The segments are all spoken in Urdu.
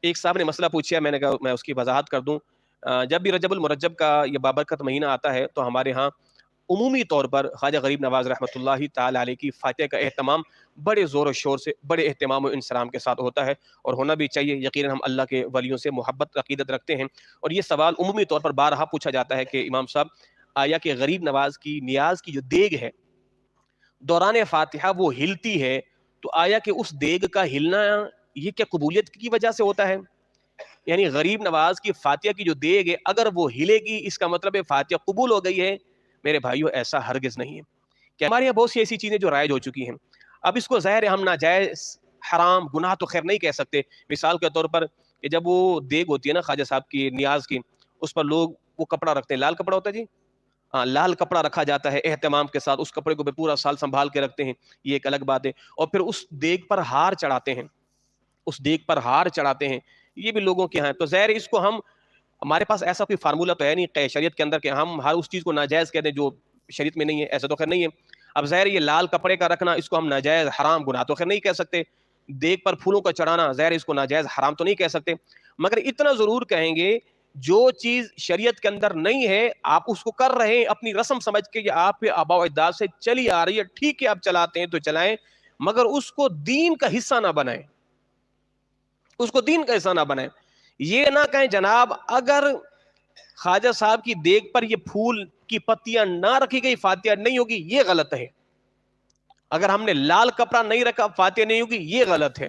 ایک صاحب نے مسئلہ پوچھا، میں نے کہا میں اس کی وضاحت کر دوں۔ جب بھی رجب المرجب کا یہ بابرکت مہینہ آتا ہے تو ہمارے ہاں عمومی طور پر خواجہ غریب نواز رحمۃ اللہ تعالی علیہ کی فاتحہ کا اہتمام بڑے زور و شور سے، بڑے اہتمام و انصرام کے ساتھ ہوتا ہے، اور ہونا بھی چاہیے۔ یقیناً ہم اللہ کے ولیوں سے محبت عقیدت رکھتے ہیں، اور یہ سوال عمومی طور پر بارہا پوچھا جاتا ہے کہ امام صاحب، آیا کہ غریب نواز کی نیاز کی جو دیگ ہے دوران فاتحہ وہ ہلتی ہے، تو آیا کہ اس دیگ کا ہلنا یہ کیا قبولیت کی وجہ سے ہوتا ہے؟ یعنی غریب نواز کی فاتحہ کی جو دیگ ہے اگر وہ ہلے گی اس کا مطلب ہے فاتحہ قبول ہو گئی ہے؟ میرے بھائیو، ایسا ہرگز نہیں ہے۔ کہ ہمارے یہاں بہت سی ایسی چیزیں جو رائج ہو چکی ہیں، اب اس کو ظاہر ہے ہم ناجائز، حرام، گناہ تو خیر نہیں کہہ سکتے۔ مثال کے طور پر کہ جب وہ دیگ ہوتی ہے نا خواجہ صاحب کی نیاز کی، اس پر لوگ وہ کپڑا رکھتے ہیں، لال کپڑا ہوتا ہے جی، ہاں لال کپڑا رکھا جاتا ہے اہتمام کے ساتھ، اس کپڑے کو پورا سال سنبھال کے رکھتے ہیں، یہ ایک الگ بات ہے۔ اور پھر اس دیگ پر ہار چڑھاتے ہیں، اس دیگ پر ہار چڑھاتے ہیں، یہ بھی لوگوں کے یہاں ہے۔ تو ظاہر ہے اس کو ہم، ہمارے پاس ایسا کوئی فارمولہ تو ہے نہیں شریعت کے اندر کہ ہم ہر اس چیز کو ناجائز کہہ دیں جو شریعت میں نہیں ہے، ایسا تو خیر نہیں ہے۔ اب ظاہر یہ لال کپڑے کا رکھنا، اس کو ہم ناجائز، حرام، گناہ تو خیر نہیں کہہ سکتے۔ دیگ پر پھولوں کا چڑھانا، ظاہر اس کو ناجائز، حرام تو نہیں کہہ سکتے، مگر اتنا ضرور کہیں گے جو چیز شریعت کے اندر نہیں ہے آپ اس کو کر رہے ہیں اپنی رسم سمجھ کے، یا آپ کے آباء و اجداد سے چلی آ رہی ہے، ٹھیک ہے آپ چلاتے ہیں تو چلائیں، مگر اس کو دین کا حصہ نہ بنائیں، اس کو دین کا حصہ نہ بنائیں۔ یہ نہ کہیں جناب اگر خواجہ صاحب کی دیگ پر یہ پھول کی پتیاں نہ رکھی گئی فاتحہ نہیں ہوگی، یہ غلط ہے۔ اگر ہم نے لال کپڑا نہیں رکھا فاتحہ نہیں ہوگی، یہ غلط ہے۔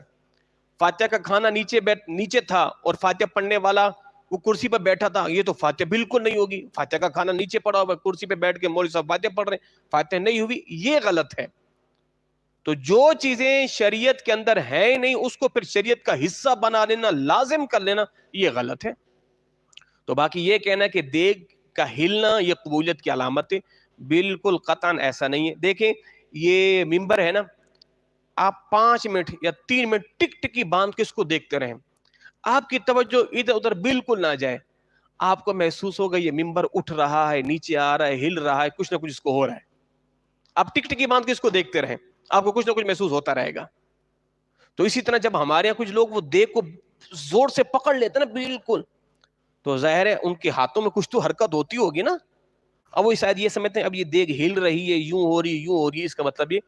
فاتحہ کا کھانا نیچے تھا اور فاتحہ پڑھنے والا وہ کرسی پر بیٹھا تھا، یہ تو فاتحہ بالکل نہیں ہوگی۔ فاتحہ کا کھانا نیچے پڑا ہوا، کرسی پہ بیٹھ کے مولوی صاحب فاتحہ پڑھ رہے ہیں، فاتحہ نہیں ہوئی، یہ غلط ہے۔ تو جو چیزیں شریعت کے اندر ہیں نہیں اس کو پھر شریعت کا حصہ بنا لینا، لازم کر لینا، یہ غلط ہے۔ تو باقی یہ کہنا کہ دیگ کا ہلنا یہ قبولیت کی علامت ہے، بالکل قطعاً ایسا نہیں ہے۔ دیکھیں یہ ممبر ہے نا، آپ 5 منٹ یا 3 منٹ ٹک ٹکی باندھ کے اس کو دیکھتے رہیں، آپ کی توجہ ادھر ادھر بالکل نہ جائے، آپ کو محسوس ہوگا یہ ممبر اٹھ رہا ہے، نیچے آ رہا ہے، ہل رہا ہے، کچھ نہ کچھ اس کو ہو رہا ہے۔ آپ ٹک ٹکی باندھ کے اس کو دیکھتے رہیں، آپ کو کچھ نہ کچھ محسوس ہوتا رہے گا۔ تو اسی طرح جب ہمارے یہاں کچھ لوگ وہ دیگ کو زور سے پکڑ لیتے نا بالکل، تو ظاہر ہے ان کے ہاتھوں میں کچھ تو حرکت ہوتی ہوگی نا، اب وہ شاید یہ سمجھتے ہیں اب یہ دیگ ہل رہی ہے، یوں ہو رہی یوں ہو رہی ہے، اس کا مطلب یہ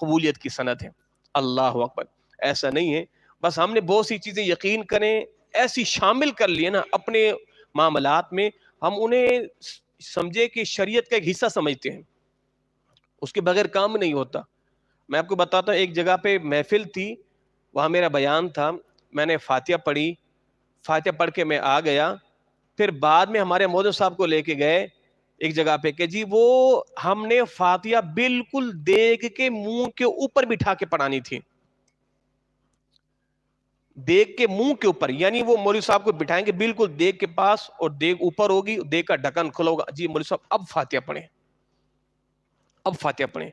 قبولیت کی سند ہے۔ اللہ اکبر، ایسا نہیں ہے۔ بس ہم نے بہت سی چیزیں یقین کریں ایسی شامل کر لیے نا اپنے معاملات میں، ہم انہیں سمجھے کہ شریعت کا ایک حصہ سمجھتے ہیں، اس کے بغیر کام نہیں ہوتا۔ میں آپ کو بتاتا ہوں، ایک جگہ پہ محفل تھی، وہاں میرا بیان تھا، میں نے فاتحہ پڑھی، فاتحہ پڑھ کے میں آ گیا، پھر بعد میں ہمارے مولوی صاحب کو لے کے گئے ایک جگہ پہ کہ جی وہ ہم نے فاتحہ بالکل دیگ کے منہ کے اوپر بٹھا کے پڑھانی تھی، دیگ کے منہ کے اوپر، یعنی وہ مولوی صاحب کو بٹھائیں گے بالکل دیگ کے پاس اور دیگ اوپر ہوگی، دیگ کا ڈھکن کھلا ہوگا، جی مولوی صاحب اب فاتحہ پڑھیں، اب فاتحہ پڑھیں۔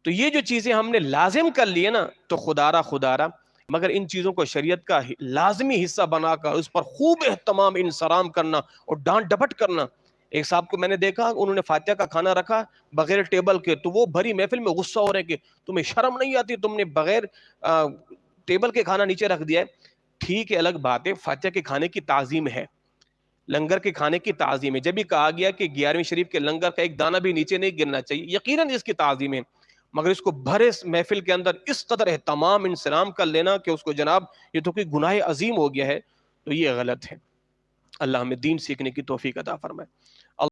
تو یہ جو چیزیں ہم نے لازم کر لی ہے نا، تو خدا را مگر ان چیزوں کو شریعت کا لازمی حصہ بنا کر اس پر خوب اہتمام انصرام کرنا اور ڈانٹ ڈپٹ کرنا۔ ایک صاحب کو میں نے دیکھا انہوں نے فاتحہ کا کھانا رکھا بغیر ٹیبل کے، تو وہ بھری محفل میں غصہ ہو رہے کہ تمہیں شرم نہیں آتی، تم نے بغیر ٹیبل کے کھانا نیچے رکھ دیا ہے۔ ٹھیک ہے، الگ بات ہے، فاتحہ کے کھانے کی تعظیم ہے، لنگر کے کھانے کی تعظیم ہے، جب بھی کہا گیا کہ 11ویں شریف کے لنگر کا ایک دانہ بھی نیچے نہیں گرنا چاہیے، یقیناً اس کی تعظیم ہے، مگر اس کو بھرے محفل کے اندر اس قدر اہتمام انصرام کر لینا کہ اس کو جناب یہ تو کوئی گناہ عظیم ہو گیا ہے، تو یہ غلط ہے۔ اللہ ہمیں دین سیکھنے کی توفیق عطا فرمائے۔